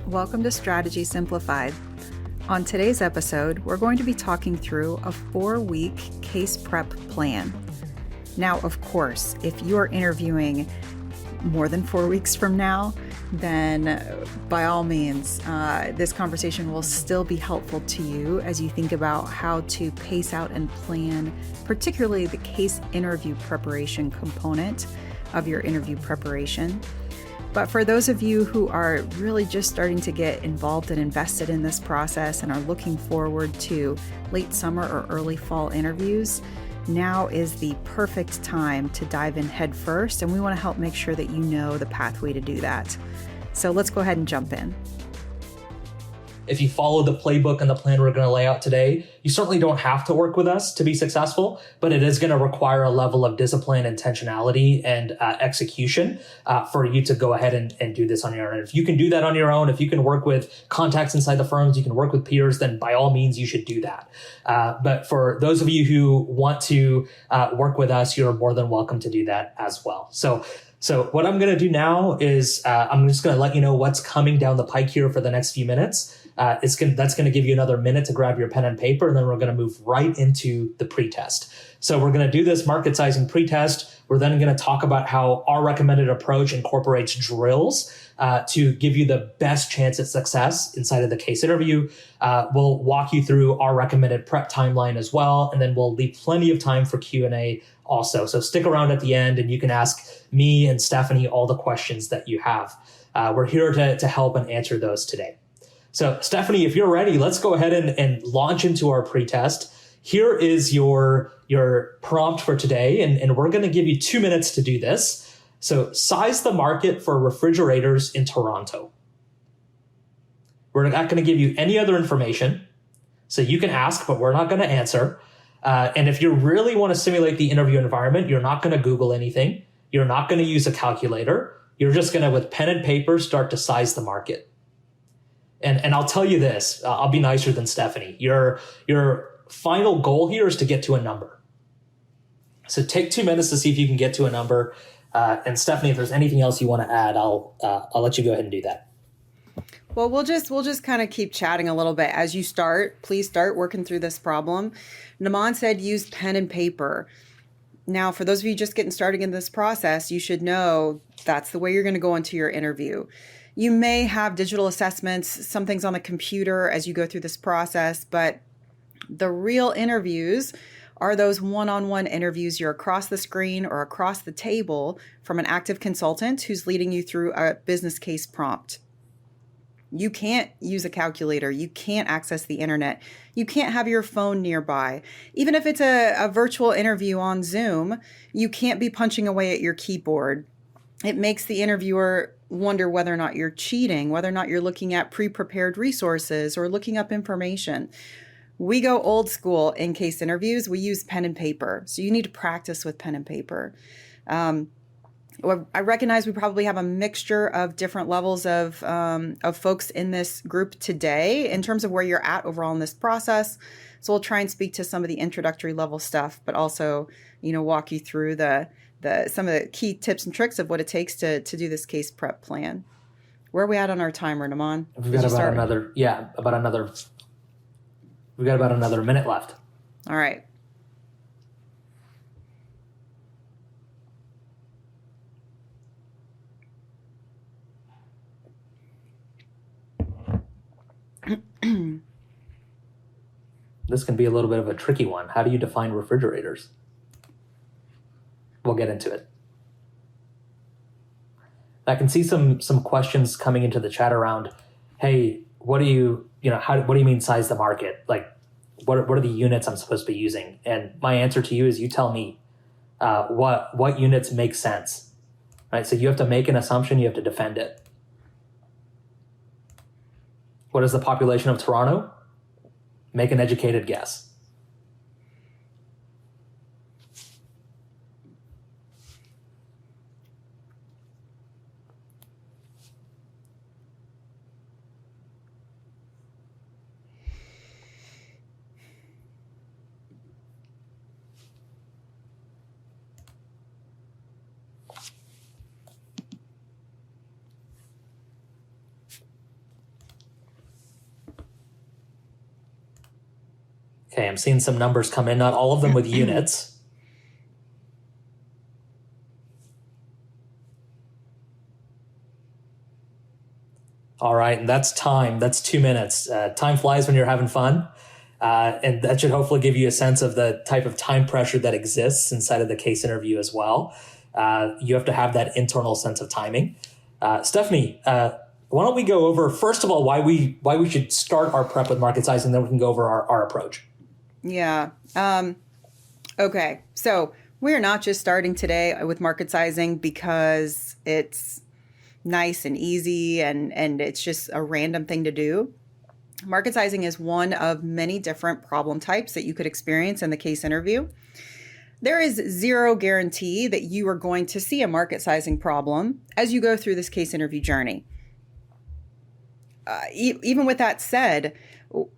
Welcome to Strategy Simplified. On today's episode, we're going to be talking through a 4-week case prep plan. Now, of course, if you are interviewing more than 4 weeks from now, then by all means, this conversation will still be helpful to you as you think about how to pace out and plan, particularly the case interview preparation component of your interview preparation. But for those of you who are really just starting to get involved and invested in this process and are looking forward to late summer or early fall interviews, now is the perfect time to dive in head first, and we want to help make sure that you know the pathway to do that. So let's go ahead and jump in. If you follow the playbook and the plan we're going to lay out today, you certainly don't have to work with us to be successful, but it is going to require a level of discipline, intentionality, and execution for you to go ahead and do this on your own. If you can do that on your own, if you can work with contacts inside the firms, you can work with peers, then by all means, you should do that. But for those of you who want to work with us, you're more than welcome to do that as well. So what I'm going to do now is I'm just going to let you know what's coming down the pike here for the next few minutes. That's going to give you another minute to grab your pen and paper, and then we're going to move right into the pretest. So we're going to do this market sizing pretest. We're then going to talk about how our recommended approach incorporates drills to give you the best chance at success inside of the case interview. We'll walk you through our recommended prep timeline as well, and then we'll leave plenty of time for Q&A also. So stick around at the end, and you can ask me and Stephanie all the questions that you have. We're here to help and answer those today. So Stephanie, if you're ready, let's go ahead and launch into our pretest. Here is your prompt for today, and we're going to give you 2 minutes to do this. So size the market for refrigerators in Toronto. We're not going to give you any other information. So you can ask, but we're not going to answer. And if you really want to simulate the interview environment, you're not going to Google anything. You're not going to use a calculator. You're just going to, with pen and paper, start to size the market. And I'll tell you this, I'll be nicer than Stephanie. Your final goal here is to get to a number. So take 2 minutes to see if you can get to a number. And Stephanie, if there's anything else you want to add, I'll let you go ahead and do that. Well, we'll just kind of keep chatting a little bit. As you start, please start working through this problem. Naman said use pen and paper. Now, for those of you just getting started in this process, you should know that's the way you're going to go into your interview. You may have digital assessments, some things on the computer as you go through this process, but the real interviews are those one-on-one interviews. You're across the screen or across the table from an active consultant who's leading you through a business case prompt. You can't use a calculator. You can't access the internet. You can't have your phone nearby. Even if it's a virtual interview on Zoom, you can't be punching away at your keyboard. It makes the interviewer wonder whether or not you're cheating, whether or not you're looking at pre-prepared resources or looking up information. We go old school in case interviews. We use pen and paper. So you need to practice with pen and paper. I recognize we probably have a mixture of different levels of folks in this group today in terms of where you're at overall in this process. So we'll try and speak to some of the introductory level stuff, but also, walk you through some of the key tips and tricks of what it takes to do this case prep plan. Where are we at on our timer, Naman? We've got about another minute left. All right. This can be a little bit of a tricky one. How do you define refrigerators? We'll get into it. I can see some questions coming into the chat around, hey, what do you mean size the market? Like, what are the units I'm supposed to be using? And my answer to you is, you tell me what units make sense, right? So you have to make an assumption, you have to defend it. What is the population of Toronto? Make an educated guess. Okay, I'm seeing some numbers come in, not all of them with units. All right, and that's time. That's 2 minutes. Time flies when you're having fun. And that should hopefully give you a sense of the type of time pressure that exists inside of the case interview as well. You have to have that internal sense of timing. Stephanie, why don't we go over, first of all, why we should start our prep with market sizing, then we can go over our approach. Yeah. Okay. So we're not just starting today with market sizing because it's nice and easy and it's just a random thing to do. Market sizing is one of many different problem types that you could experience in the case interview. There is zero guarantee that you are going to see a market sizing problem as you go through this case interview journey. Even with that said,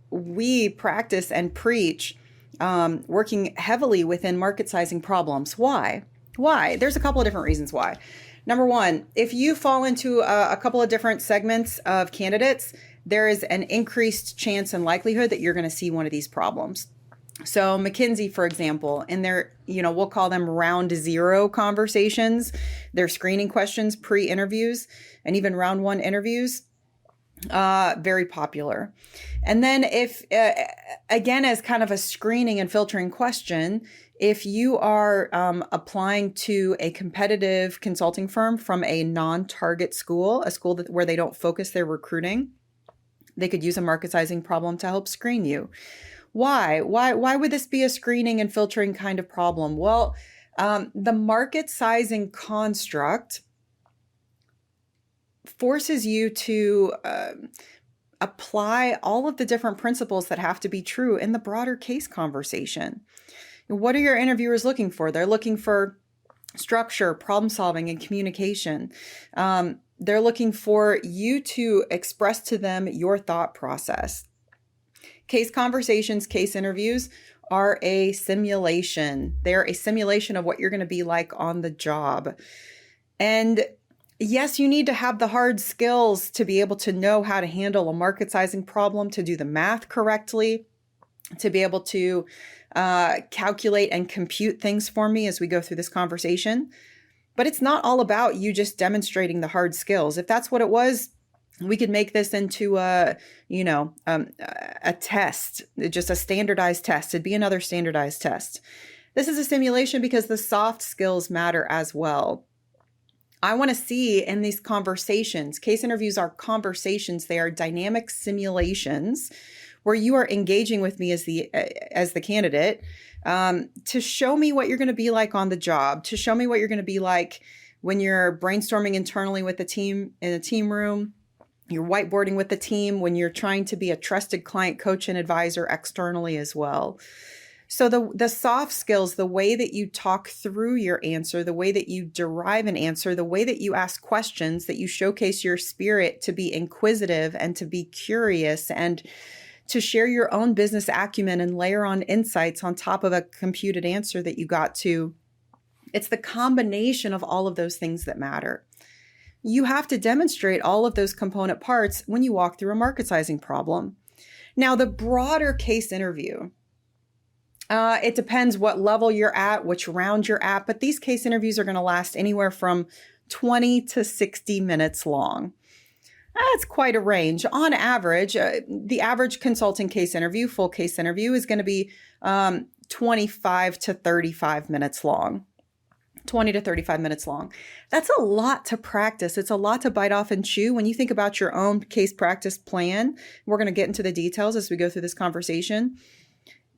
we practice and preach working heavily within market sizing problems. Why? There's a couple of different reasons why. Number one, if you fall into a couple of different segments of candidates, there is an increased chance and likelihood that you're going to see one of these problems. So McKinsey, for example, in their, we'll call them round zero conversations, their screening questions, pre-interviews, and even round one interviews, very popular. And then if, again, as kind of a screening and filtering question, if you are applying to a competitive consulting firm from a non-target school, a school where they don't focus their recruiting, they could use a market sizing problem to help screen you. Why would this be a screening and filtering kind of problem? Well, the market sizing construct forces you to apply all of the different principles that have to be true in the broader case conversation. What are your interviewers looking for? They're looking for structure, problem solving, and communication. They're looking for you to express to them your thought process. Case conversations, case interviews are a simulation. They're a simulation of what you're going to be like on the job. And yes, you need to have the hard skills to be able to know how to handle a market sizing problem, to do the math correctly, to be able to calculate and compute things for me as we go through this conversation. But it's not all about you just demonstrating the hard skills. If that's what it was, we could make this into a test, just a standardized test. It'd be another standardized test. This is a simulation because the soft skills matter as well. I want to see in these conversations, case interviews are conversations. They are dynamic simulations where you are engaging with me as the candidate to show me what you're going to be like on the job, to show me what you're going to be like when you're brainstorming internally with the team in a team room, you're whiteboarding with the team, when you're trying to be a trusted client coach and advisor externally as well. So the soft skills, the way that you talk through your answer, the way that you derive an answer, the way that you ask questions, that you showcase your spirit to be inquisitive and to be curious and to share your own business acumen and layer on insights on top of a computed answer that you got to. It's the combination of all of those things that matter. You have to demonstrate all of those component parts when you walk through a market sizing problem. Now, the broader case interview, it depends what level you're at, which round you're at, but these case interviews are going to last anywhere from 20 to 60 minutes long. That's quite a range. On average, the average consulting case interview, full case interview, is going to be 25 to 35 minutes long. 20 to 35 minutes long. That's a lot to practice. It's a lot to bite off and chew. When you think about your own case practice plan, we're going to get into the details as we go through this conversation.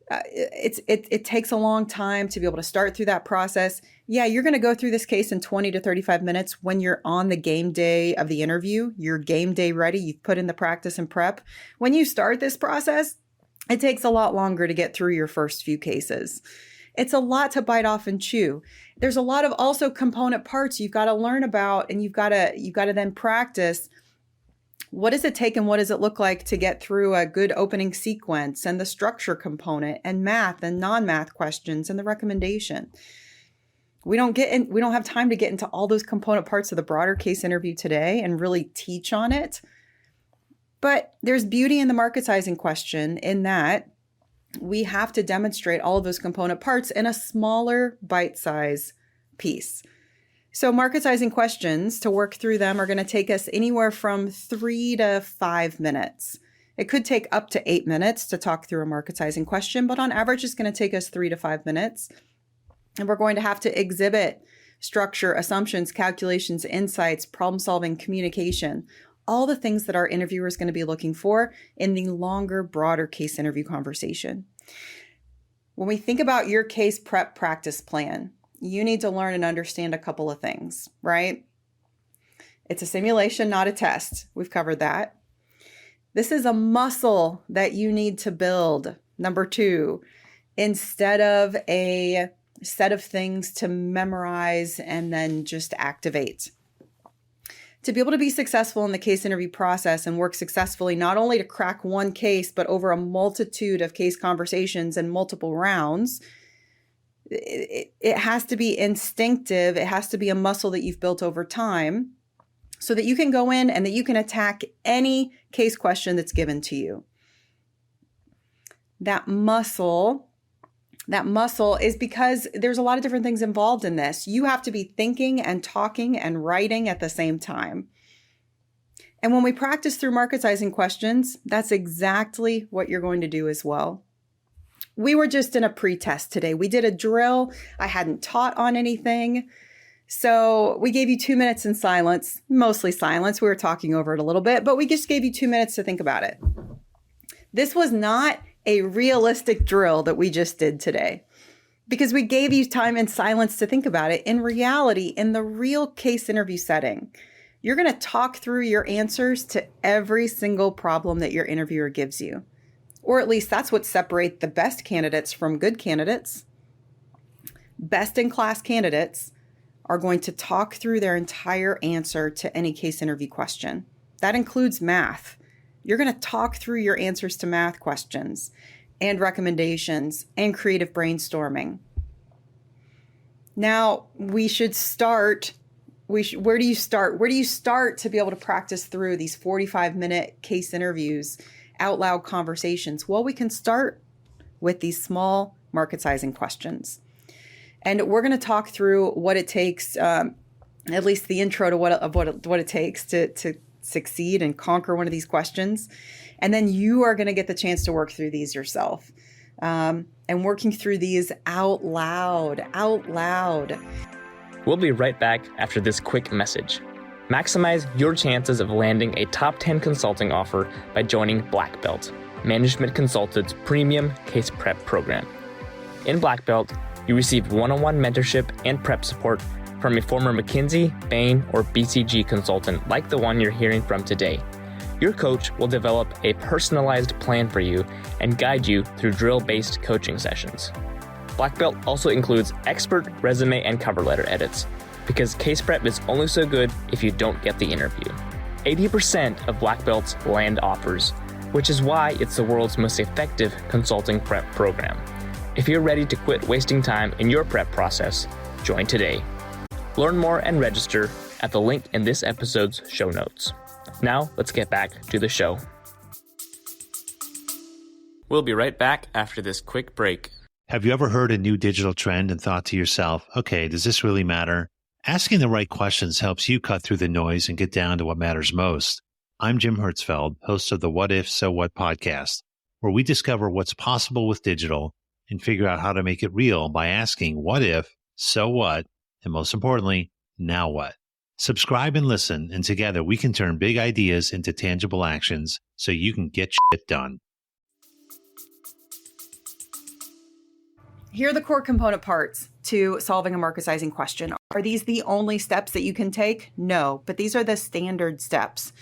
It takes a long time to be able to start through that process. Yeah, you're going to go through this case in 20 to 35 minutes when you're on the game day of the interview. You're game day ready. You've put in the practice and prep. When you start this process, it takes a lot longer to get through your first few cases. It's a lot to bite off and chew. There's a lot of also component parts you've got to learn about, and you've got to then practice. What does it take and what does it look like to get through a good opening sequence and the structure component and math and non-math questions and the recommendation? We don't have time to get into all those component parts of the broader case interview today and really teach on it. But there's beauty in the market sizing question in that we have to demonstrate all of those component parts in a smaller bite-size piece. So market sizing questions, to work through them, are going to take us anywhere from 3 to 5 minutes. It could take up to 8 minutes to talk through a market sizing question, but on average, it's going to take us 3 to 5 minutes. And we're going to have to exhibit structure, assumptions, calculations, insights, problem solving, communication, all the things that our interviewer is going to be looking for in the longer, broader case interview conversation. When we think about your case prep practice plan, you need to learn and understand a couple of things, right? It's a simulation, not a test. We've covered that. This is a muscle that you need to build. Number 2, instead of a set of things to memorize and then just activate. To be able to be successful in the case interview process and work successfully, not only to crack one case, but over a multitude of case conversations and multiple rounds, it has to be instinctive. It has to be a muscle that you've built over time so that you can go in and that you can attack any case question that's given to you. That muscle is because there's a lot of different things involved in this. You have to be thinking and talking and writing at the same time. And when we practice through market sizing questions, that's exactly what you're going to do as well. We were just in a pre-test today. We did a drill. I hadn't taught on anything. So we gave you 2 minutes in silence, mostly silence. We were talking over it a little bit, but we just gave you 2 minutes to think about it. This was not a realistic drill that we just did today because we gave you time in silence to think about it. In reality, in the real case interview setting, you're going to talk through your answers to every single problem that your interviewer gives you. Or at least that's what separates the best candidates from good candidates. Best in class candidates are going to talk through their entire answer to any case interview question. That includes math. You're going to talk through your answers to math questions and recommendations and creative brainstorming. Now, we should start. Where do you start? Where do you start to be able to practice through these 45-minute case interviews, out loud conversations? Well, we can start with these small market sizing questions. And we're going to talk through what it takes, at least the intro to what it takes to succeed and conquer one of these questions. And then you are going to get the chance to work through these yourself. And working through these out loud. We'll be right back after this quick message. Maximize your chances of landing a top 10 consulting offer by joining Black Belt, Management Consultant's premium case prep program. In Black Belt, you receive one-on-one mentorship and prep support from a former McKinsey, Bain, or BCG consultant like the one you're hearing from today. Your coach will develop a personalized plan for you and guide you through drill-based coaching sessions. Black Belt also includes expert resume and cover letter edits, because case prep is only so good if you don't get the interview. 80% of Black Belts land offers, which is why it's the world's most effective consulting prep program. If you're ready to quit wasting time in your prep process, join today. Learn more and register at the link in this episode's show notes. Now, let's get back to the show. We'll be right back after this quick break. Have you ever heard a new digital trend and thought to yourself, okay, does this really matter? Asking the right questions helps you cut through the noise and get down to what matters most. I'm Jim Hertzfeld, host of the What If, So What podcast, where we discover what's possible with digital and figure out how to make it real by asking what if, so what, and most importantly, now what? Subscribe and listen, and together we can turn big ideas into tangible actions so you can get shit done. Here are the core component parts to solving a market sizing question. Are these the only steps that you can take? No, but these are the standard steps.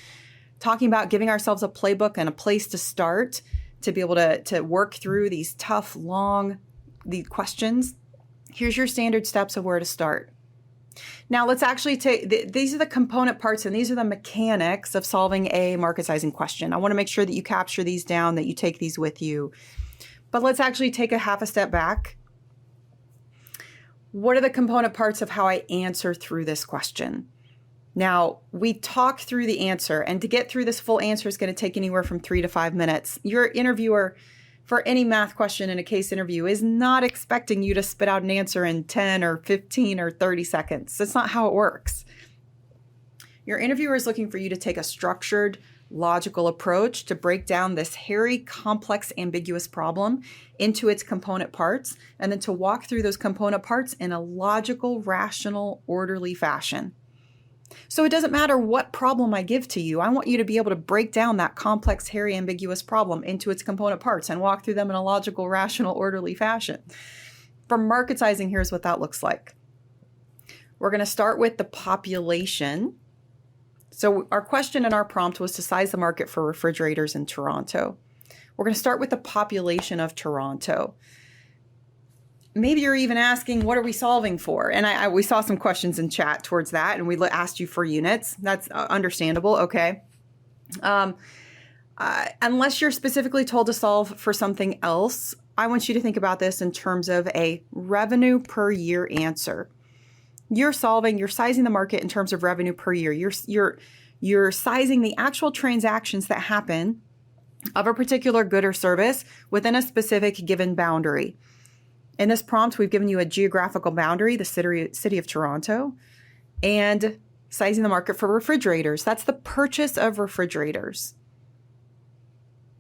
Talking about giving ourselves a playbook and a place to start to be able to work through these tough, long questions. Here's your standard steps of where to start. Now let's actually take, these are the component parts and these are the mechanics of solving a market sizing question. I want to make sure that you capture these down, that you take these with you. But let's actually take a half a step back. What are the component parts of how I answer through this question? Now, we talk through the answer, and to get through this full answer is going to take anywhere from 3 to 5 minutes. Your interviewer, for any math question in a case interview is not expecting you to spit out an answer in 10 or 15 or 30 seconds. That's not how it works. Your interviewer is looking for you to take a structured, logical approach to break down this hairy, complex, ambiguous problem into its component parts, and then to walk through those component parts in a logical, rational, orderly fashion. So it doesn't matter what problem I give to you. I want you to be able to break down that complex, hairy, ambiguous problem into its component parts and walk through them in a logical, rational, orderly fashion. For market sizing, here's what that looks like. We're going to start with the population. So our question and our prompt was to size the market for refrigerators in Toronto. We're going to start with the population of Toronto. Maybe you're even asking, what are we solving for? And we saw some questions in chat towards that, and we asked you for units. That's understandable. Okay. Unless you're specifically told to solve for something else, I want you to think about this in terms of a revenue per year answer. You're sizing the market in terms of revenue per year. You're sizing the actual transactions that happen of a particular good or service within a specific given boundary. In this prompt, we've given you a geographical boundary, the city of Toronto, and sizing the market for refrigerators. That's the purchase of refrigerators.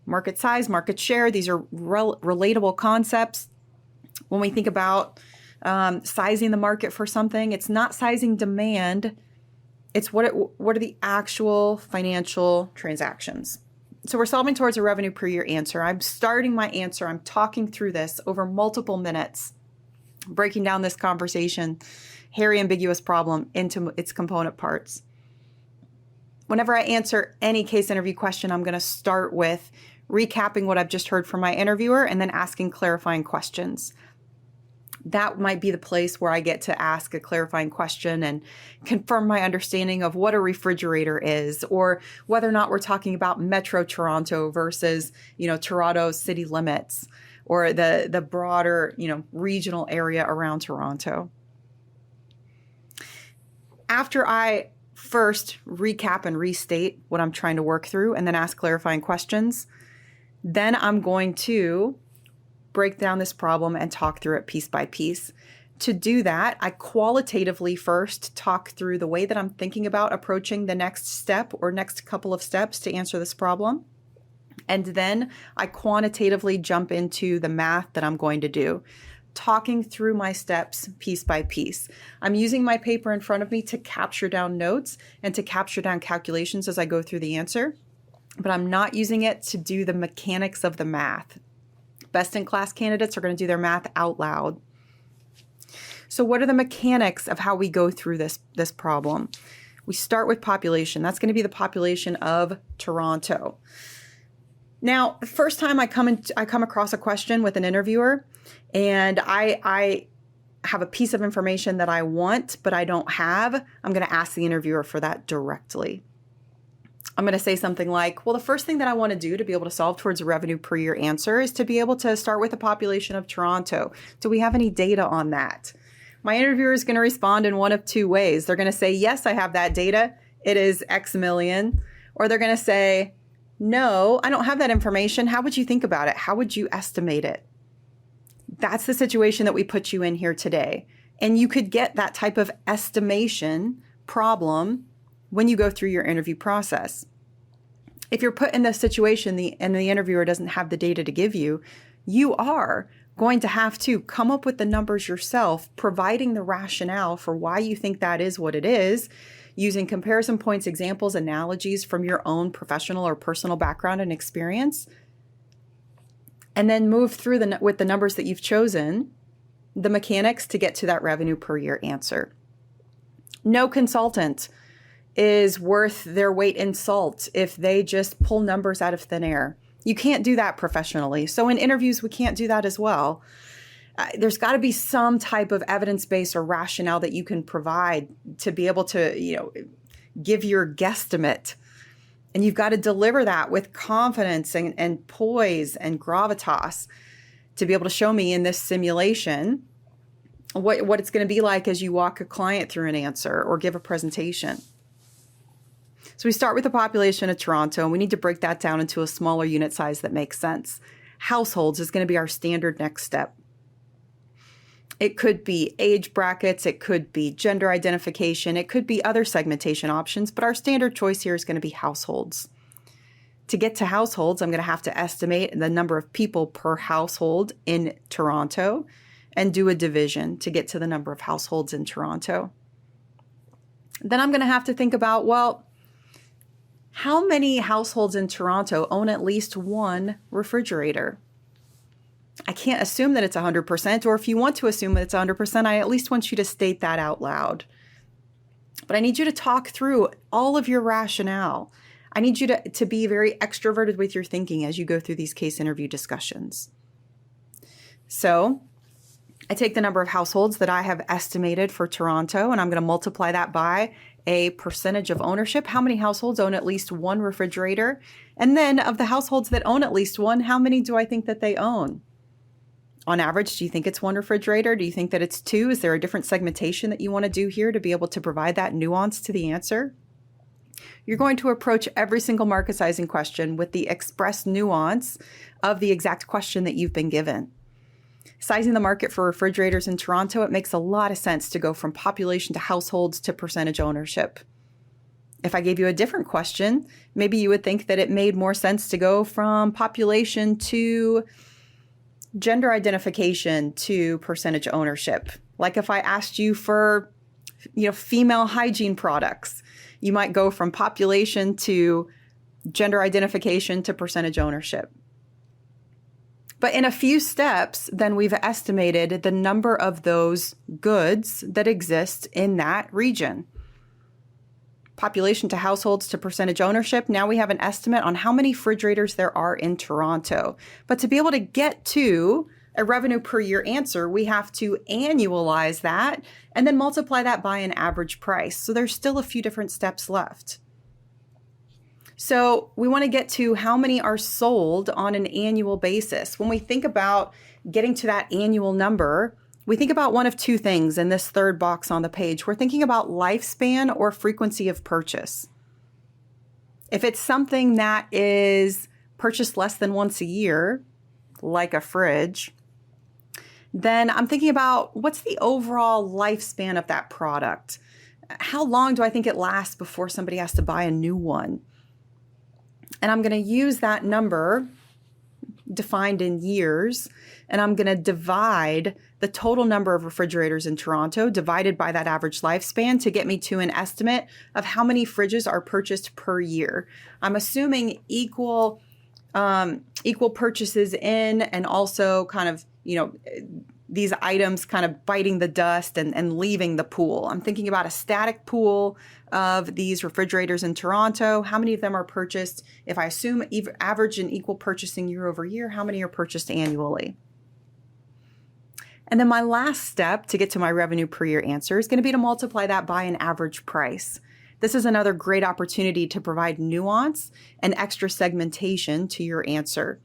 Market size, market share, these are relatable concepts. When we think about sizing the market for something, it's not sizing demand. It's what are the actual financial transactions. So we're solving towards a revenue per year answer. I'm starting my answer. I'm talking through this over multiple minutes, breaking down this conversation, hairy, ambiguous problem into its component parts. Whenever I answer any case interview question, I'm going to start with recapping what I've just heard from my interviewer and then asking clarifying questions. That might be the place where I get to ask a clarifying question and confirm my understanding of what a refrigerator is, or whether or not we're talking about Metro Toronto versus, Toronto city limits, or the broader, regional area around Toronto. After I first recap and restate what I'm trying to work through and then ask clarifying questions, then I'm going to break down this problem and talk through it piece by piece. To do that, I qualitatively first talk through the way that I'm thinking about approaching the next step or next couple of steps to answer this problem. And then I quantitatively jump into the math that I'm going to do, talking through my steps piece by piece. I'm using my paper in front of me to capture down notes and to capture down calculations as I go through the answer, but I'm not using it to do the mechanics of the math. Best-in-class candidates are going to do their math out loud. So what are the mechanics of how we go through this problem? We start with population. That's going to be the population of Toronto. Now, the first time I come across a question with an interviewer, and I have a piece of information that I want, but I don't have, I'm going to ask the interviewer for that directly. I'm going to say something like, well, the first thing that I want to do to be able to solve towards a revenue per year answer is to be able to start with the population of Toronto. Do we have any data on that? My interviewer is going to respond in one of two ways. They're going to say, yes, I have that data. It is X million. Or they're going to say, no, I don't have that information. How would you think about it? How would you estimate it? That's the situation that we put you in here today. And you could get that type of estimation problem when you go through your interview process. If you're put in this situation and the interviewer doesn't have the data to give you, you are going to have to come up with the numbers yourself, providing the rationale for why you think that is what it is, using comparison points, examples, analogies from your own professional or personal background and experience, and then move through with the numbers that you've chosen, the mechanics to get to that revenue per year answer. No consultant is worth their weight in salt if they just pull numbers out of thin air. You can't do that professionally. So in interviews, we can't do that as well. There's got to be some type of evidence base or rationale that you can provide to be able to, give your guesstimate. And you've got to deliver that with confidence and poise and gravitas to be able to show me in this simulation what it's going to be like as you walk a client through an answer or give a presentation. So we start with the population of Toronto, and we need to break that down into a smaller unit size that makes sense. households is going to be our standard next step. It could be age brackets, it could be gender identification, it could be other segmentation options, but our standard choice here is going to be households. To get to households, I'm going to have to estimate the number of people per household in Toronto and do a division to get to the number of households in Toronto. Then I'm going to have to think about, well, how many households in Toronto own at least one refrigerator? I can't assume that it's 100%, or if you want to assume that it's 100%, I at least want you to state that out loud. But I need you to talk through all of your rationale. I need you to be very extroverted with your thinking as you go through these case interview discussions. So I take the number of households that I have estimated for Toronto, and I'm going to multiply that by a percentage of ownership. How many households own at least one refrigerator? And then of the households that own at least one, how many do I think that they own? On average, do you think it's one refrigerator? Do you think that it's two? Is there a different segmentation that you want to do here to be able to provide that nuance to the answer? You're going to approach every single market sizing question with the express nuance of the exact question that you've been given. Sizing the market for refrigerators in Toronto, it makes a lot of sense to go from population to households to percentage ownership. If I gave you a different question, maybe you would think that it made more sense to go from population to gender identification to percentage ownership. Like if I asked you for, female hygiene products, you might go from population to gender identification to percentage ownership. But in a few steps, then we've estimated the number of those goods that exist in that region. Population to households to percentage ownership. Now we have an estimate on how many refrigerators there are in Toronto. But to be able to get to a revenue per year answer, we have to annualize that and then multiply that by an average price. So there's still a few different steps left. So we want to get to how many are sold on an annual basis. When we think about getting to that annual number, we think about one of two things in this third box on the page. We're thinking about lifespan or frequency of purchase. If it's something that is purchased less than once a year, like a fridge, then I'm thinking about what's the overall lifespan of that product? How long do I think it lasts before somebody has to buy a new one? And I'm going to use that number defined in years, and I'm going to divide the total number of refrigerators in Toronto divided by that average lifespan to get me to an estimate of how many fridges are purchased per year. I'm assuming equal purchases in, and also kind of, these items kind of biting the dust and leaving the pool. I'm thinking about a static pool of these refrigerators in Toronto. How many of them are purchased? If I assume average and equal purchasing year over year, how many are purchased annually? And then my last step to get to my revenue per year answer is going to be to multiply that by an average price. This is another great opportunity to provide nuance and extra segmentation to your answer.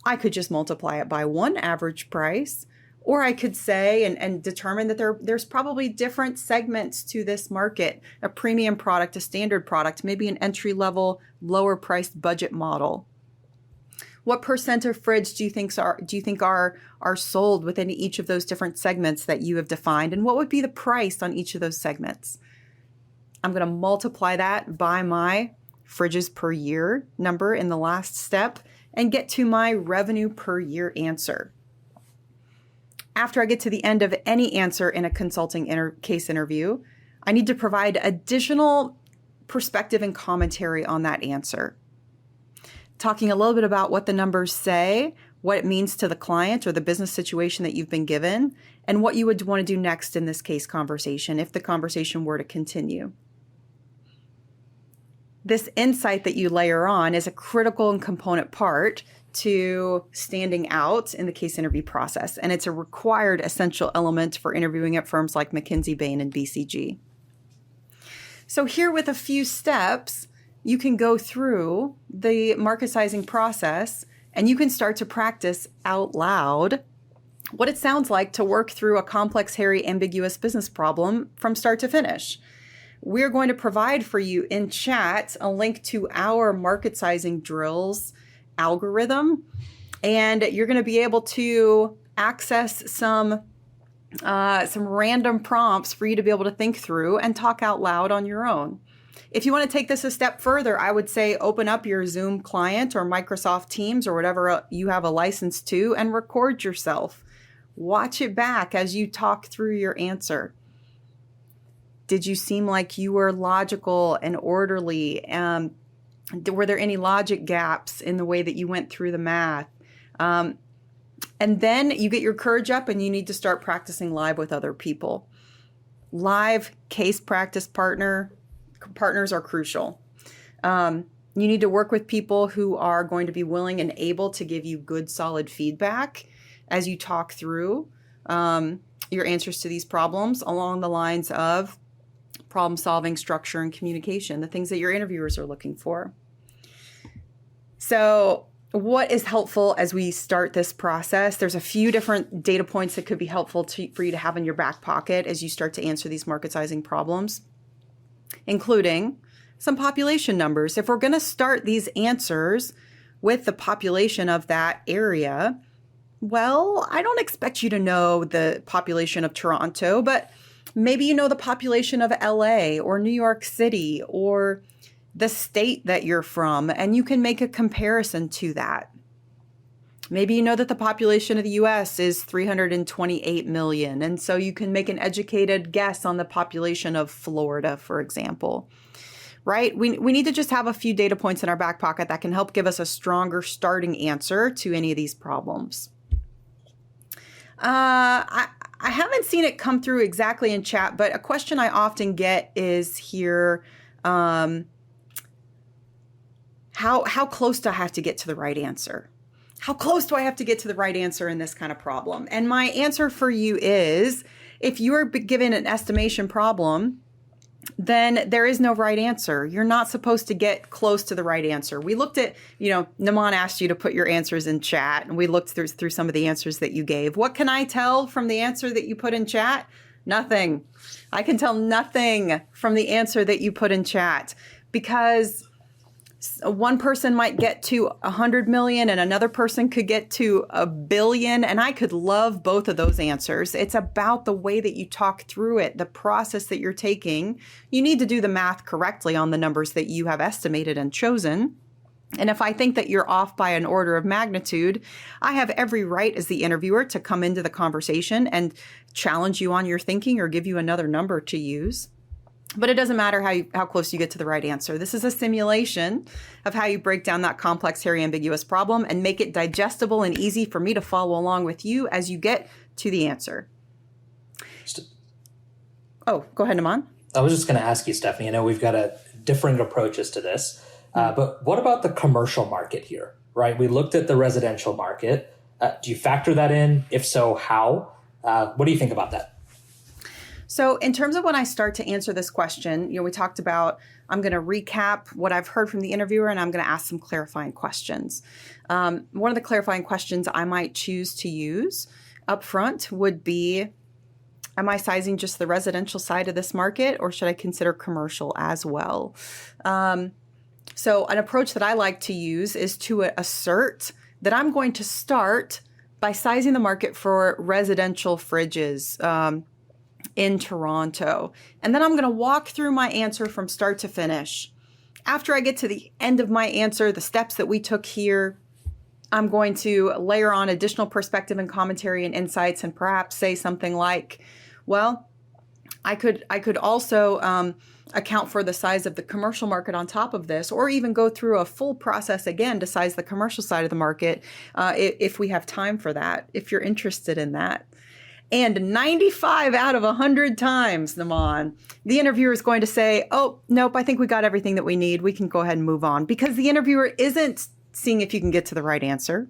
I could just multiply it by one average price, or I could say and determine that there's probably different segments to this market, a premium product, a standard product, maybe an entry-level, lower-priced budget model. What percent of fridge do you think are sold within each of those different segments that you have defined? And what would be the price on each of those segments? I'm going to multiply that by my fridges per year number in the last step and get to my revenue per year answer. After I get to the end of any answer in a consulting case interview, I need to provide additional perspective and commentary on that answer. Talking a little bit about what the numbers say, what it means to the client or the business situation that you've been given, and what you would want to do next in this case conversation if the conversation were to continue. This insight that you layer on is a critical and component part to standing out in the case interview process, and it's a required essential element for interviewing at firms like McKinsey, Bain, and BCG. So here with a few steps, you can go through the market sizing process and you can start to practice out loud what it sounds like to work through a complex, hairy, ambiguous business problem from start to finish. We're going to provide for you in chat a link to our market sizing drills algorithm. And you're going to be able to access some random prompts for you to be able to think through and talk out loud on your own. If you want to take this a step further, I would say open up your Zoom client or Microsoft Teams or whatever you have a license to and record yourself. Watch it back as you talk through your answer. Did you seem like you were logical and orderly? Were there any logic gaps in the way that you went through the math? And then you get your courage up and you need to start practicing live with other people. Live case practice partners are crucial. You need to work with people who are going to be willing and able to give you good, solid feedback as you talk through your answers to these problems along the lines of problem solving, structure, and communication, the things that your interviewers are looking for. So what is helpful as we start this process? There's a few different data points that could be helpful for you to have in your back pocket as you start to answer these market sizing problems, including some population numbers. If we're going to start these answers with the population of that area, well, I don't expect you to know the population of Toronto, but maybe you know the population of LA or New York City or the state that you're from, and you can make a comparison to that. Maybe you know that the population of the US is 328 million, and so you can make an educated guess on the population of Florida, for example. Right? We need to just have a few data points in our back pocket that can help give us a stronger starting answer to any of these problems. I haven't seen it come through exactly in chat, but a question I often get is here, how close do I have to get to the right answer? How close do I have to get to the right answer in this kind of problem? And my answer for you is, if you are given an estimation problem, then there is no right answer. You're not supposed to get close to the right answer. We looked at, Naman asked you to put your answers in chat, and we looked through some of the answers that you gave. What can I tell from the answer that you put in chat? Nothing. I can tell nothing from the answer that you put in chat, because one person might get to 100 million and another person could get to 1 billion. And I could love both of those answers. It's about the way that you talk through it, the process that you're taking. You need to do the math correctly on the numbers that you have estimated and chosen. And if I think that you're off by an order of magnitude, I have every right as the interviewer to come into the conversation and challenge you on your thinking or give you another number to use. But it doesn't matter how close you get to the right answer. This is a simulation of how you break down that complex, hairy, ambiguous problem and make it digestible and easy for me to follow along with you as you get to the answer. Oh, go ahead, Naman. I was just going to ask you, Stephanie, I know we've got differing approaches to this, but what about the commercial market here, right? We looked at the residential market. Do you factor that in? If so, how? What do you think about that? So in terms of when I start to answer this question, we talked about, I'm going to recap what I've heard from the interviewer, and I'm going to ask some clarifying questions. One of the clarifying questions I might choose to use up front would be, am I sizing just the residential side of this market, or should I consider commercial as well? So an approach that I like to use is to assert that I'm going to start by sizing the market for residential fridges in Toronto. And then I'm going to walk through my answer from start to finish. After I get to the end of my answer, the steps that we took here, I'm going to layer on additional perspective and commentary and insights, and perhaps say something like, well, I could also account for the size of the commercial market on top of this, or even go through a full process again to size the commercial side of the market if we have time for that, if you're interested in that. And 95 out of 100 times, Naman, the interviewer is going to say, oh, nope, I think we got everything that we need. We can go ahead and move on. Because the interviewer isn't seeing if you can get to the right answer.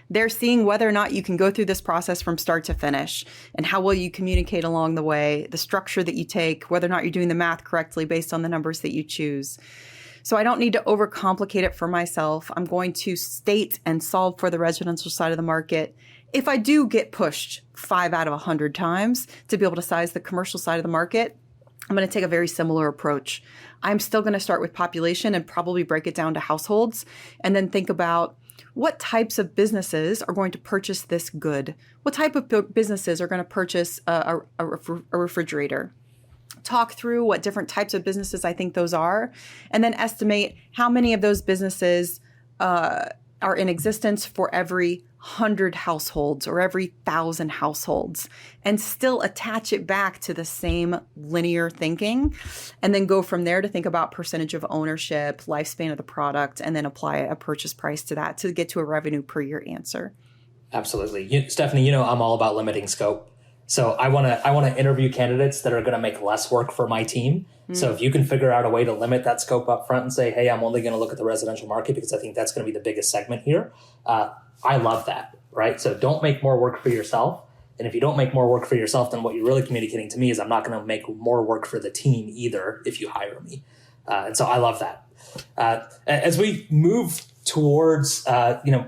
They're seeing whether or not you can go through this process from start to finish, and how well you communicate along the way, the structure that you take, whether or not you're doing the math correctly based on the numbers that you choose. So I don't need to overcomplicate it for myself. I'm going to state and solve for the residential side of the market. If I do get pushed 5 out of 100 times to be able to size the commercial side of the market, I'm going to take a very similar approach. I'm still going to start with population and probably break it down to households, and then think about what types of businesses are going to purchase this good? What type of businesses are going to purchase a refrigerator? Talk through what different types of businesses I think those are, and then estimate how many of those businesses are in existence for every 100 households or every 1,000 households, and still attach it back to the same linear thinking, and then go from there to think about percentage of ownership, lifespan of the product, and then apply a purchase price to that to get to a revenue per year answer. Absolutely. Stephanie, I'm all about limiting scope. So I want to interview candidates that are going to make less work for my team. So if you can figure out a way to limit that scope up front and say, hey, I'm only going to look at the residential market because I think that's going to be the biggest segment here. I love that, right? So don't make more work for yourself. And if you don't make more work for yourself, then what you're really communicating to me is I'm not going to make more work for the team either if you hire me. And so I love that. As we move towards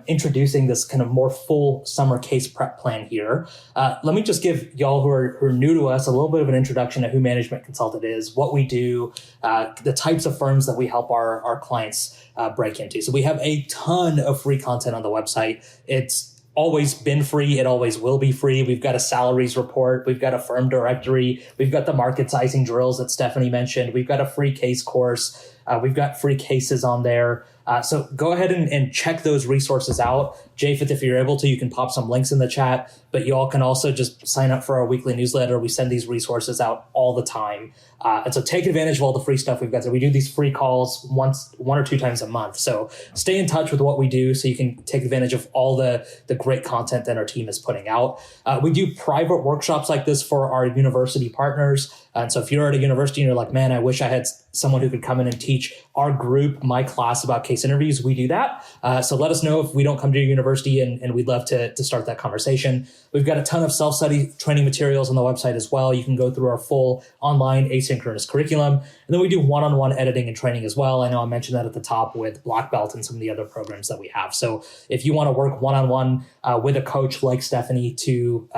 introducing this kind of more full summer case prep plan here, let me just give y'all who are new to us a little bit of an introduction to who Management Consultant is, what we do, the types of firms that we help our clients break into. So we have a ton of free content on the website. It's always been free. It always will be free. We've got a salaries report. We've got a firm directory. We've got the market sizing drills that Stephanie mentioned. We've got a free case course. We've got free cases on there. So go ahead and check those resources out. Japheth, if you're able to, you can pop some links in the chat, but you all can also just sign up for our weekly newsletter. We send these resources out all the time. And so take advantage of all the free stuff we've got. So we do these free calls one or two times a month. So stay in touch with what we do so you can take advantage of all the great content that our team is putting out. We do private workshops like this for our university partners. And so if you're at a university and you're like, man, I wish I had someone who could come in and teach our group, my class about case interviews, we do that. So let us know if we don't come to your university, and we'd love to start that conversation. We've got a ton of self-study training materials on the website as well. You can go through our full online asynchronous curriculum. And then we do one-on-one editing and training as well. I know I mentioned that at the top with Black Belt and some of the other programs that we have. So if you want to work one-on-one with a coach like Stephanie to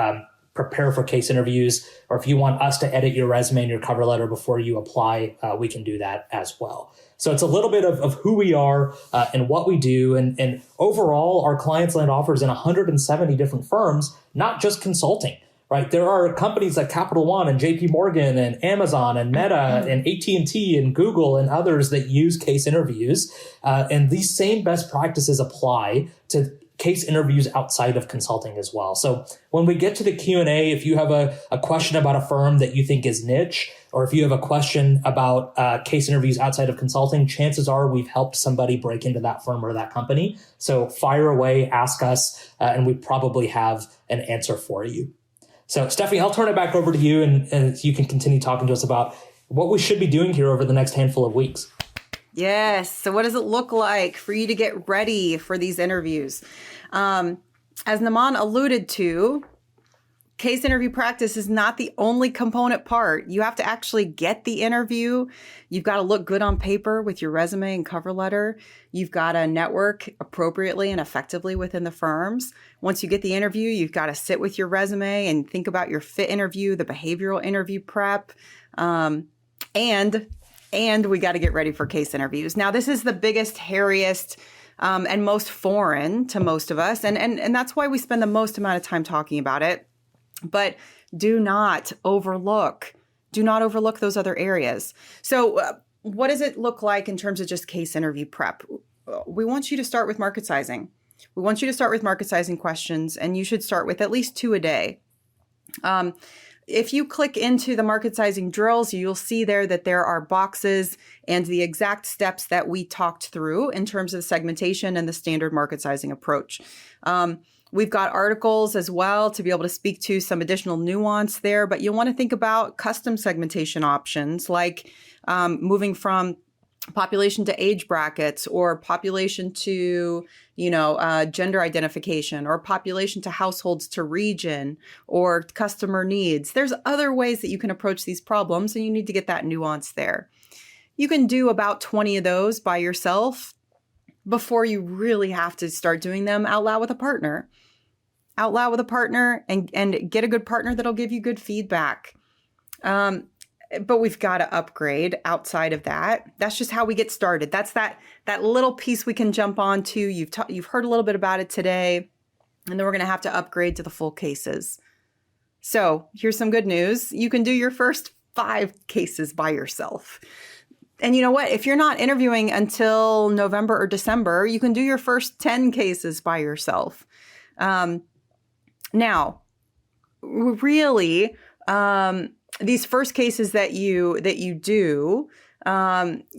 prepare for case interviews, or if you want us to edit your resume and your cover letter before you apply, we can do that as well. So it's a little bit of who we are and what we do. And overall, our clients land offers in 170 different firms, not just consulting, right? There are companies like Capital One and JP Morgan and Amazon and Meta and AT&T and Google and others that use case interviews. And these same best practices apply to case interviews outside of consulting as well. So when we get to the Q&A, if you have a question about a firm that you think is niche, or if you have a question about case interviews outside of consulting, chances are we've helped somebody break into that firm or that company. So fire away, ask us, and we probably have an answer for you. So Stephanie, I'll turn it back over to you, and you can continue talking to us about what we should be doing here over the next handful of weeks. Yes. So what does it look like for you to get ready for these interviews? As Naman alluded to, case interview practice is not the only component part. You have to actually get the interview. You've got to look good on paper with your resume and cover letter. You've got to network appropriately and effectively within the firms. Once you get the interview, you've got to sit with your resume and think about your fit interview, the behavioral interview prep, and we got to get ready for case interviews. Now, this is the biggest, hairiest, and most foreign to most of us. And that's why we spend the most amount of time talking about it. But do not overlook those other areas. So what does it look like in terms of just case interview prep? We want you to start with market sizing. We want you to start with market sizing questions, and you should start with at least 2 a day. If you click into the market sizing drills, you'll see there that there are boxes and the exact steps that we talked through in terms of segmentation and the standard market sizing approach. We've got articles as well to be able to speak to some additional nuance there, but you'll want to think about custom segmentation options like moving from population to age brackets, or population to, gender identification, or population to households to region, or customer needs. There's other ways that you can approach these problems, and you need to get that nuance there. You can do about 20 of those by yourself before you really have to start doing them out loud with a partner. Out loud with a partner and get a good partner that'll give you good feedback. but we've got to upgrade outside of that. That's just how we get started. That's that little piece we can jump onto. You've heard a little bit about it today, and then we're going to have to upgrade to the full cases. So here's some good news. You can do your first 5 cases by yourself. And you know what? If you're not interviewing until November or December, you can do your first 10 cases by yourself. Now, really, these first cases that you do,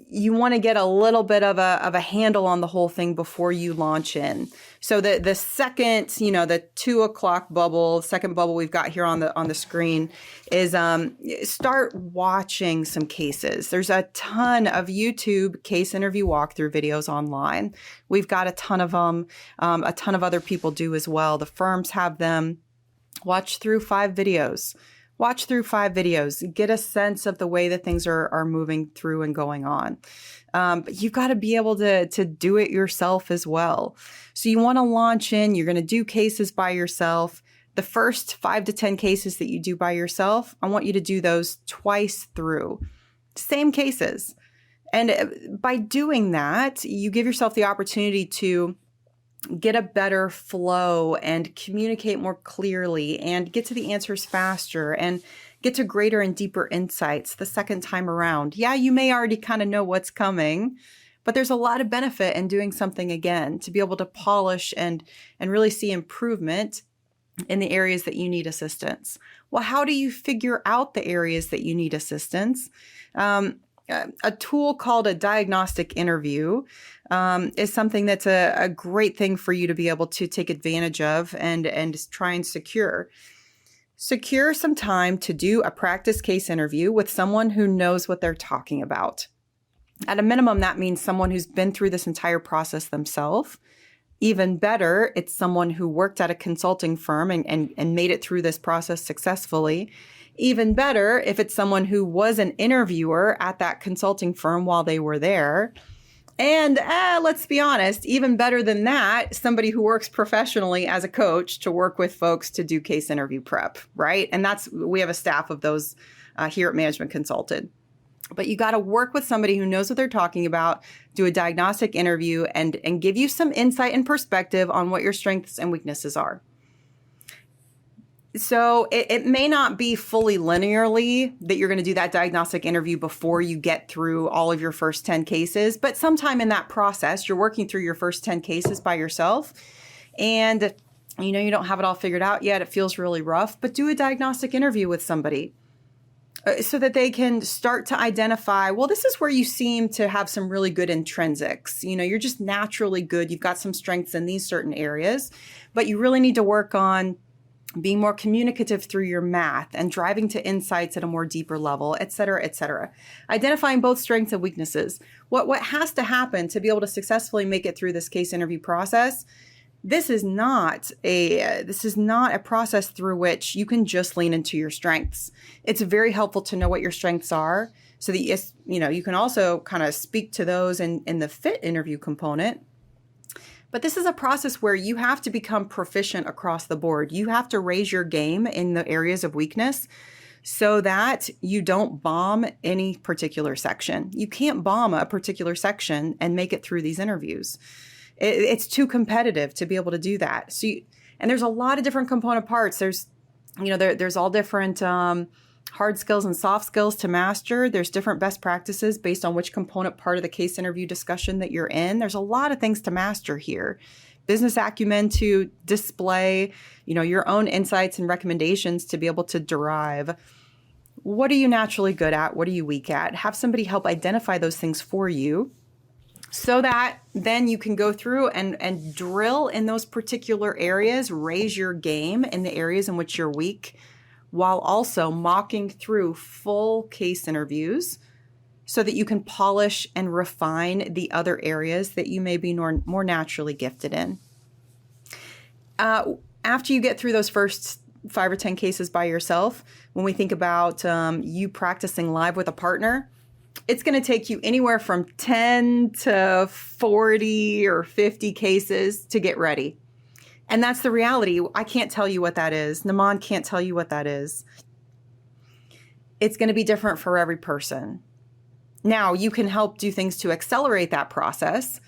you want to get a little bit of a handle on the whole thing before you launch in. So the second, the 2 o'clock bubble, second bubble we've got here on the screen is start watching some cases. There's a ton of YouTube case interview walkthrough videos online. We've got a ton of them. A ton of other people do as well. The firms have them. Watch through 5 videos. Watch through 5 videos, get a sense of the way that things are moving through and going on. But you've got to be able to do it yourself as well. So you want to launch in, you're going to do cases by yourself. The first 5 to 10 cases that you do by yourself, I want you to do those twice through. Same cases. And by doing that, you give yourself the opportunity to get a better flow and communicate more clearly and get to the answers faster and get to greater and deeper insights the second time around. Yeah, you may already kind of know what's coming, but there's a lot of benefit in doing something again to be able to polish and really see improvement in the areas that you need assistance. Well, how do you figure out the areas that you need assistance? A tool called a diagnostic interview is something that's a great thing for you to be able to take advantage of and try and secure. Secure some time to do a practice case interview with someone who knows what they're talking about. At a minimum, that means someone who's been through this entire process themselves. Even better, it's someone who worked at a consulting firm and made it through this process successfully. Even better if it's someone who was an interviewer at that consulting firm while they were there. And let's be honest, even better than that, somebody who works professionally as a coach to work with folks to do case interview prep, right? And we have a staff of those here at Management Consulted. But you got to work with somebody who knows what they're talking about, do a diagnostic interview, and give you some insight and perspective on what your strengths and weaknesses are. So it may not be fully linearly that you're going to do that diagnostic interview before you get through all of your first 10 cases, but sometime in that process, you're working through your first 10 cases by yourself, and you don't have it all figured out yet. It feels really rough, but do a diagnostic interview with somebody so that they can start to identify, well, this is where you seem to have some really good intrinsics. You're just naturally good. You've got some strengths in these certain areas, but you really need to work on being more communicative through your math and driving to insights at a more deeper level, et cetera, et cetera. Identifying both strengths and weaknesses. What has to happen to be able to successfully make it through this case interview process? This is not a process through which you can just lean into your strengths. It's very helpful to know what your strengths are so that you can also kind of speak to those in the fit interview component. But this is a process where you have to become proficient across the board. You have to raise your game in the areas of weakness so that you don't bomb any particular section. You can't bomb a particular section and make it through these interviews. It's too competitive to be able to do that. And there's a lot of different component parts. There's all different hard skills and soft skills to master. There's different best practices based on which component part of the case interview discussion that you're in. There's a lot of things to master here. Business acumen to display, your own insights and recommendations to be able to derive. What are you naturally good at? What are you weak at? Have somebody help identify those things for you so that then you can go through and drill in those particular areas, raise your game in the areas in which you're weak, while also mocking through full case interviews so that you can polish and refine the other areas that you may be more naturally gifted in. After you get through those first 5 or 10 cases by yourself, when we think about you practicing live with a partner, it's going to take you anywhere from 10 to 40 or 50 cases to get ready. And that's the reality. I can't tell you what that is. Naman can't tell you what that is. it's going to be different for every person. Now, you can help do things to accelerate that process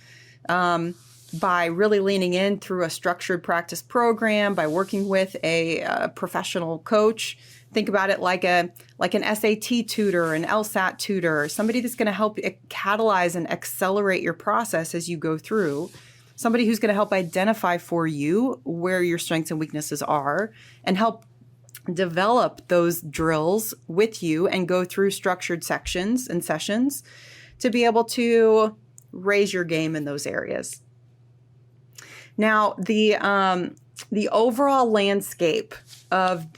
by really leaning in through a structured practice program, by working with a professional coach. Think about it like an SAT tutor, an LSAT tutor, somebody that's going to help catalyze and accelerate your process as you go through. Somebody who's going to help identify for you where your strengths and weaknesses are and help develop those drills with you and go through structured sections and sessions to be able to raise your game in those areas. Now, the overall landscape of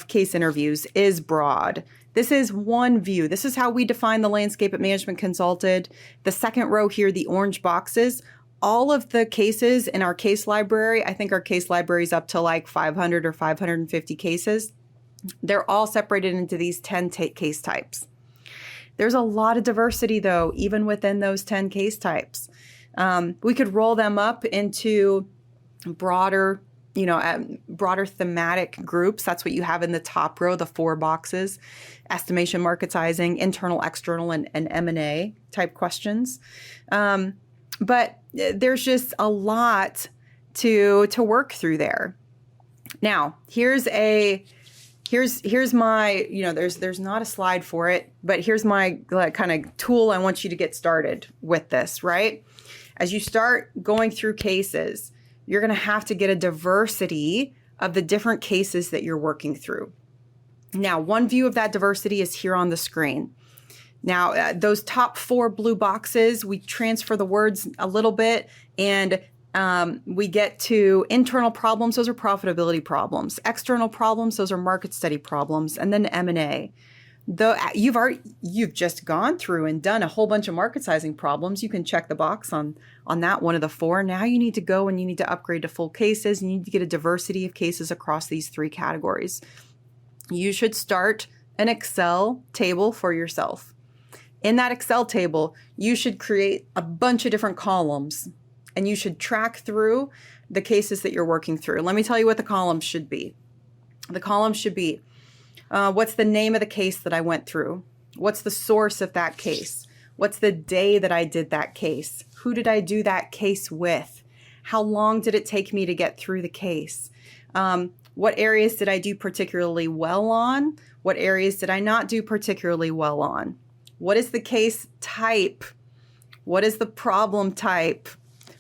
case interviews is broad. This is one view. This is how we define the landscape at Management Consulted. The second row here, the orange boxes, all of the cases in our case library, I think our case library is up to like 500 or 550 cases. They're all separated into these 10 case types. There's a lot of diversity, though, even within those 10 case types. We could roll them up into broader thematic groups. That's what you have in the top row, the 4 boxes: estimation, market sizing, internal, external, and M&A type questions. But there's just a lot to work through there. Now, here's my, there's not a slide for it, but here's my kind of tool I want you to get started with this, right? As you start going through cases, you're going to have to get a diversity of the different cases that you're working through. Now, one view of that diversity is here on the screen. Now, those top 4 blue boxes, we transfer the words a little bit, and we get to internal problems. Those are profitability problems. External problems, those are market study problems, and then M&A. Though you've just gone through and done a whole bunch of market sizing problems, you can check the box on that one of the 4. Now you need to go and you need to upgrade to full cases. You need to get a diversity of cases across these 3 categories. You should start an Excel table for yourself. In that Excel table, you should create a bunch of different columns, and you should track through the cases that you're working through. Let me tell you what the columns should be. The columns should be, what's the name of the case that I went through? What's the source of that case? What's the day that I did that case? Who did I do that case with? How long did it take me to get through the case? What areas did I do particularly well on? What areas did I not do particularly well on? What is the case type? What is the problem type?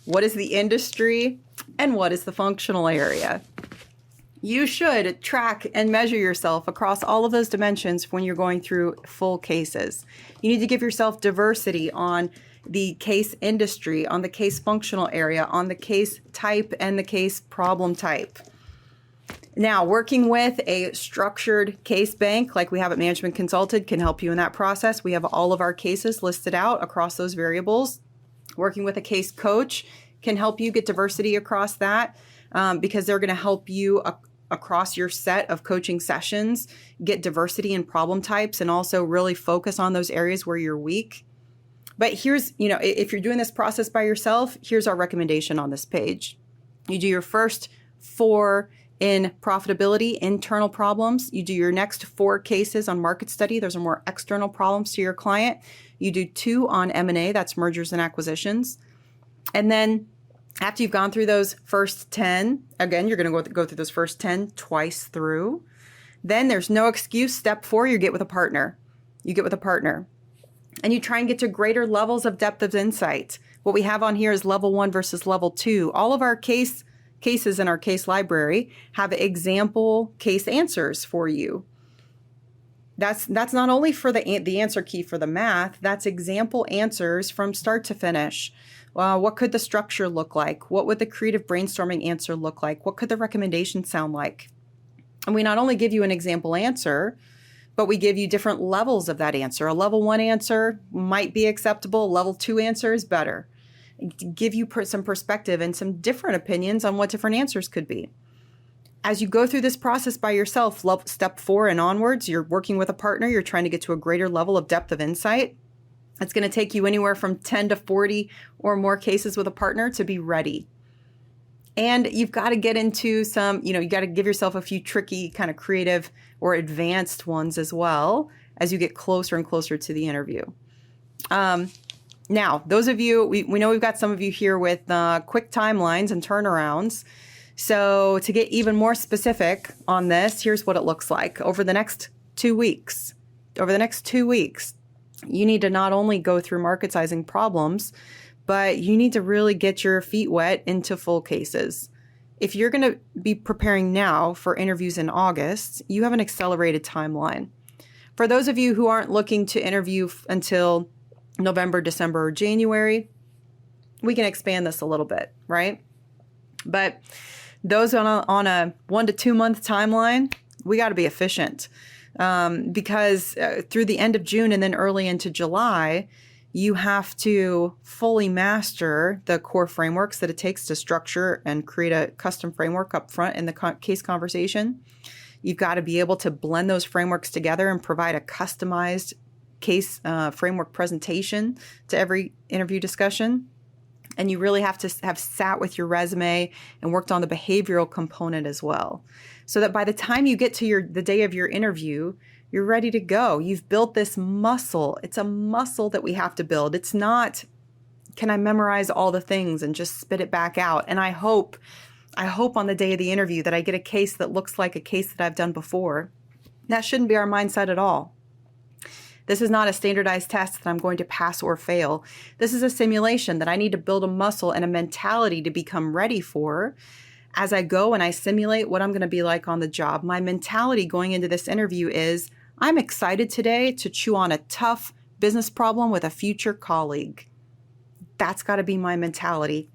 What is the industry? And what is the functional area? You should track and measure yourself across all of those dimensions when you're going through full cases. You need to give yourself diversity on the case industry, on the case functional area, on the case type, and the case problem type. Now, working with a structured case bank like we have at Management Consulted can help you in that process. We have all of our cases listed out across those variables. Working with a case coach can help you get diversity across that because they're going to help you across your set of coaching sessions get diversity in problem types and also really focus on those areas where you're weak. But here's, if you're doing this process by yourself, here's our recommendation on this page. You do your first 4 in profitability, internal problems. You do your next 4 cases on market study. Those are more external problems to your client. You do 2 on M&A, that's mergers and acquisitions. And then after you've gone through those first 10, again, you're going to go through those first 10 twice through. Then there's no excuse. Step 4, you get with a partner. You get with a partner. And you try and get to greater levels of depth of insight. What we have on here is level 1 versus level 2. All of our cases in our case library have example case answers for you. That's not only for the answer key for the math, that's example answers from start to finish. What could the structure look like? What would the creative brainstorming answer look like? What could the recommendation sound like? And we not only give you an example answer, but we give you different levels of that answer. A level 1 answer might be acceptable. A level 2 answer is better. Give you some perspective and some different opinions on what different answers could be. As you go through this process by yourself, step 4 and onwards, you're working with a partner, you're trying to get to a greater level of depth of insight. It's going to take you anywhere from 10 to 40 or more cases with a partner to be ready. And you've got to get into some, you got to give yourself a few tricky kind of creative or advanced ones as well as you get closer and closer to the interview. Now, those of you, we know we've got some of you here with quick timelines and turnarounds. So to get even more specific on this, here's what it looks like. Over the next 2 weeks, you need to not only go through market sizing problems, but you need to really get your feet wet into full cases. If you're going to be preparing now for interviews in August, you have an accelerated timeline. For those of you who aren't looking to interview until November, December, or January, we can expand this a little bit, right? But those on a 1 to 2 month timeline, we got to be efficient because through the end of June and then early into July, you have to fully master the core frameworks that it takes to structure and create a custom framework up front in the case conversation. You've got to be able to blend those frameworks together and provide a customized case framework presentation to every interview discussion. And you really have to have sat with your resume and worked on the behavioral component as well. So that by the time you get to the day of your interview, you're ready to go. You've built this muscle. It's a muscle that we have to build. It's not, can I memorize all the things and just spit it back out? And I hope on the day of the interview that I get a case that looks like a case that I've done before. That shouldn't be our mindset at all. This is not a standardized test that I'm going to pass or fail. This is a simulation that I need to build a muscle and a mentality to become ready for as I go and I simulate what I'm going to be like on the job. My mentality going into this interview is, I'm excited today to chew on a tough business problem with a future colleague. That's got to be my mentality.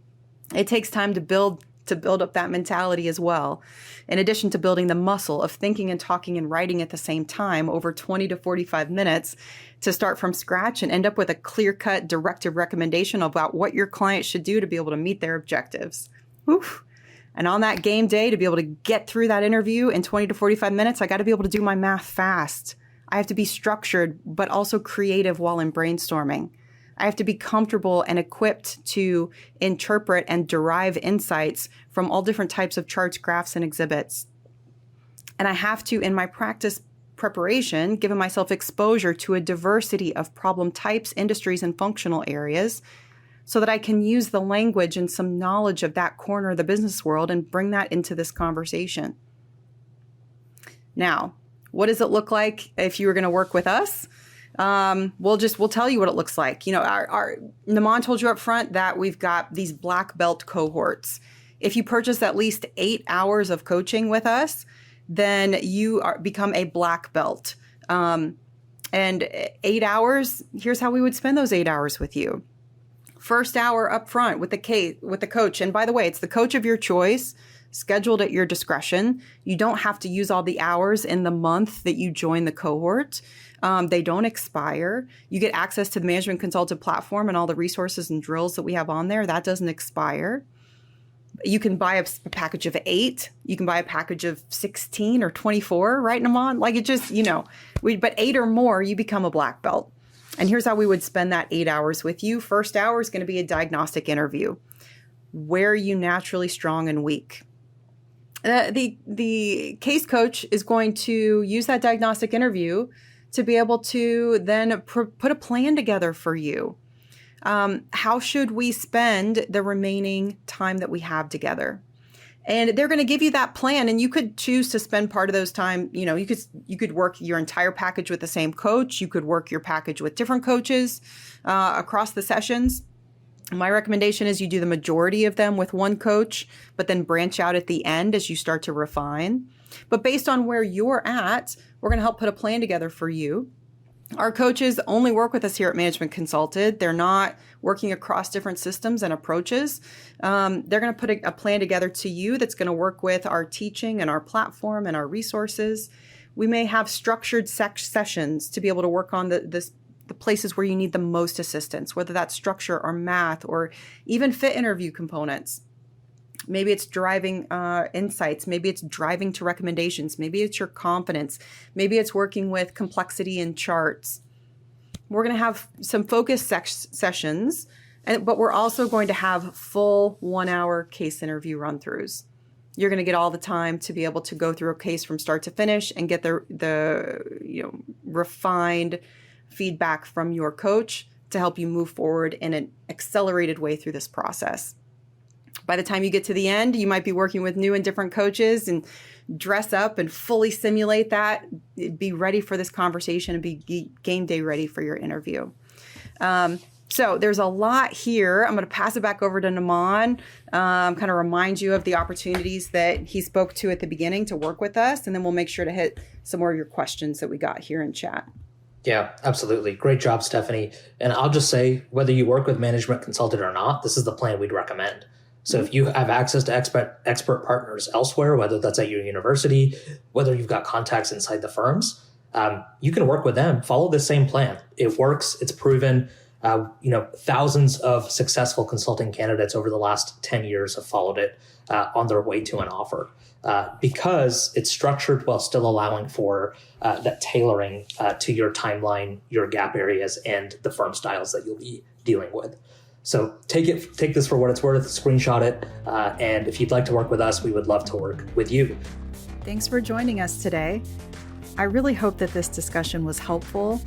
It takes time to build up that mentality as well. In addition to building the muscle of thinking and talking and writing at the same time over 20 to 45 minutes to start from scratch and end up with a clear-cut directive recommendation about what your client should do to be able to meet their objectives. Oof. And on that game day, to be able to get through that interview in 20 to 45 minutes, I got to be able to do my math fast. I have to be structured, but also creative while in brainstorming. I have to be comfortable and equipped to interpret and derive insights from all different types of charts, graphs, and exhibits. And I have to, in my practice preparation, give myself exposure to a diversity of problem types, industries, and functional areas so that I can use the language and some knowledge of that corner of the business world and bring that into this conversation. Now, what does it look like if you were going to work with us? We'll tell you what it looks like. You know, our Naman told you up front that we've got these black belt cohorts. If you purchase at least 8 hours of coaching with us, then you become a black belt. And 8 hours, here's how we would spend those 8 hours with you. First hour up front with the coach. And by the way, it's the coach of your choice, scheduled at your discretion. You don't have to use all the hours in the month that you join the cohort. They don't expire. You get access to the Management Consultant platform and all the resources and drills that we have on there. That doesn't expire. You can buy a package of 8. You can buy a package of 16 or 24, right, Naman? Like it just, but 8 or more, you become a black belt. And here's how we would spend that 8 hours with you. First hour is going to be a diagnostic interview. Where are you naturally strong and weak? The case coach is going to use that diagnostic interview to be able to then put a plan together for you. How should we spend the remaining time that we have together? And they're going to give you that plan, and you could choose to spend part of those time. You could work your entire package with the same coach. You could work your package with different coaches across the sessions. My recommendation is you do the majority of them with one coach, but then branch out at the end as you start to refine. But based on where you're at, we're going to help put a plan together for you. Our coaches only work with us here at Management Consulted. They're not working across different systems and approaches. They're going to put a plan together to you that's going to work with our teaching and our platform and our resources. We may have structured sessions to be able to work on the places where you need the most assistance, whether that's structure or math or even fit interview components. Maybe it's driving insights. Maybe it's driving to recommendations. Maybe it's your confidence. Maybe it's working with complexity in charts. We're going to have some focus sessions, but we're also going to have full 1 hour case interview run-throughs. You're going to get all the time to be able to go through a case from start to finish and get the refined feedback from your coach to help you move forward in an accelerated way through this process. By the time you get to the end, you might be working with new and different coaches and dress up and fully simulate that, be ready for this conversation and be game day ready for your interview. So there's a lot here. I'm going to pass it back over to Naman, kind of remind you of the opportunities that he spoke to at the beginning to work with us, and then we'll make sure to hit some more of your questions that we got here in chat. Yeah, absolutely. Great job, Stephanie. And I'll just say, whether you work with management consultant or not, this is the plan we'd recommend. So if you have access to expert partners elsewhere, whether that's at your university, whether you've got contacts inside the firms, you can work with them. Follow the same plan. It works. It's proven. Thousands of successful consulting candidates over the last 10 years have followed it on their way to an offer because it's structured while still allowing for that tailoring to your timeline, your gap areas, and the firm styles that you'll be dealing with. So take this for what it's worth, screenshot it, and if you'd like to work with us, we would love to work with you. Thanks for joining us today. I really hope that this discussion was helpful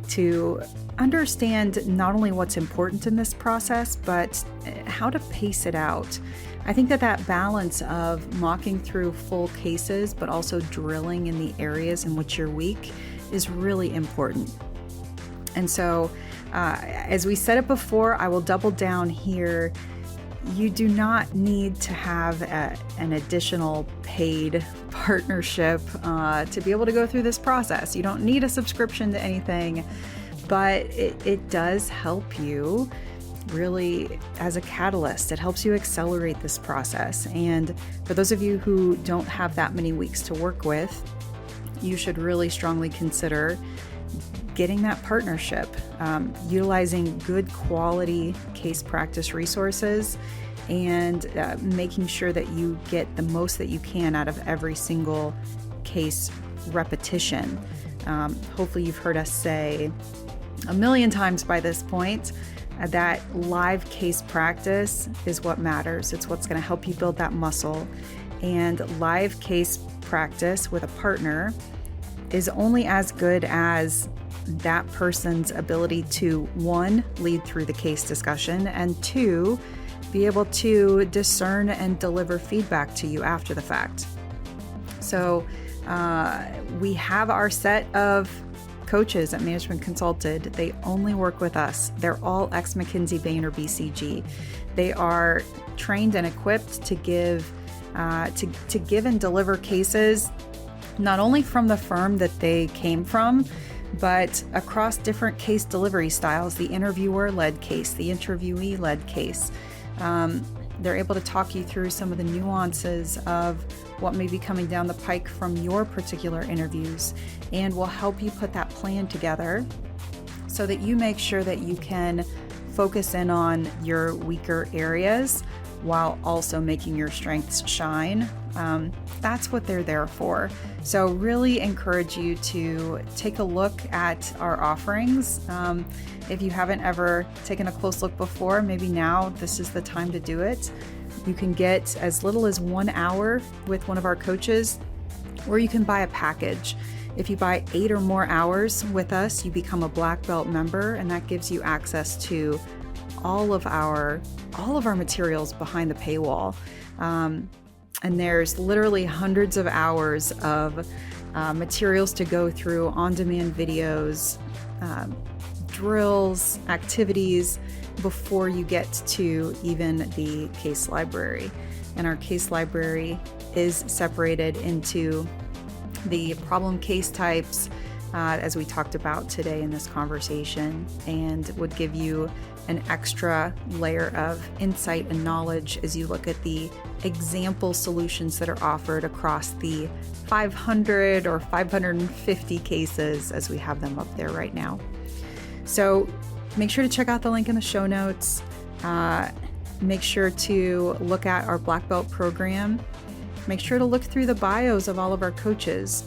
to understand not only what's important in this process, but how to pace it out. I think that balance of mocking through full cases, but also drilling in the areas in which you're weak is really important. And so, as we said it before, I will double down here. You do not need to have an additional paid partnership to be able to go through this process. You don't need a subscription to anything, but it does help you really as a catalyst. It helps you accelerate this process. And for those of you who don't have that many weeks to work with, you should really strongly consider getting that partnership, utilizing good quality case practice resources, and making sure that you get the most that you can out of every single case repetition. Hopefully you've heard us say a million times by this point that live case practice is what matters. It's what's going to help you build that muscle. And live case practice with a partner is only as good as that person's ability to, one, lead through the case discussion, and two, be able to discern and deliver feedback to you after the fact. So we have our set of coaches at Management Consulted. They only work with us. They're all ex-McKinsey, Bain, or BCG. They are trained and equipped to give and deliver cases not only from the firm that they came from, but across different case delivery styles, the interviewer-led case, the interviewee-led case. They're able to talk you through some of the nuances of what may be coming down the pike from your particular interviews, and will help you put that plan together so that you make sure that you can focus in on your weaker areas while also making your strengths shine. That's what they're there for. So really encourage you to take a look at our offerings. If you haven't ever taken a close look before, maybe now this is the time to do it. You can get as little as 1 hour with one of our coaches, or you can buy a package. If you buy 8 or more hours with us, you become a Black Belt member, and that gives you access to all of our materials behind the paywall. And there's literally hundreds of hours of materials to go through, on-demand videos, drills, activities, before you get to even the case library. And our case library is separated into the problem case types, as we talked about today in this conversation, and would give you an extra layer of insight and knowledge as you look at the example solutions that are offered across the 500 or 550 cases as we have them up there right now. So make sure to check out the link in the show notes. Make sure to look at our Black Belt program. Make sure to look through the bios of all of our coaches.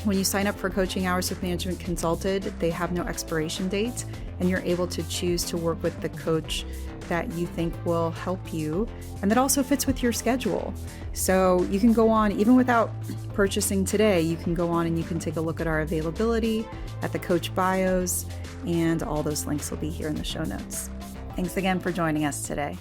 When you sign up for Coaching Hours with Management Consulted, they have no expiration date, and you're able to choose to work with the coach that you think will help you and that also fits with your schedule. So you can go on, even without purchasing today, you can go on and you can take a look at our availability at the coach bios, and all those links will be here in the show notes. Thanks again for joining us today.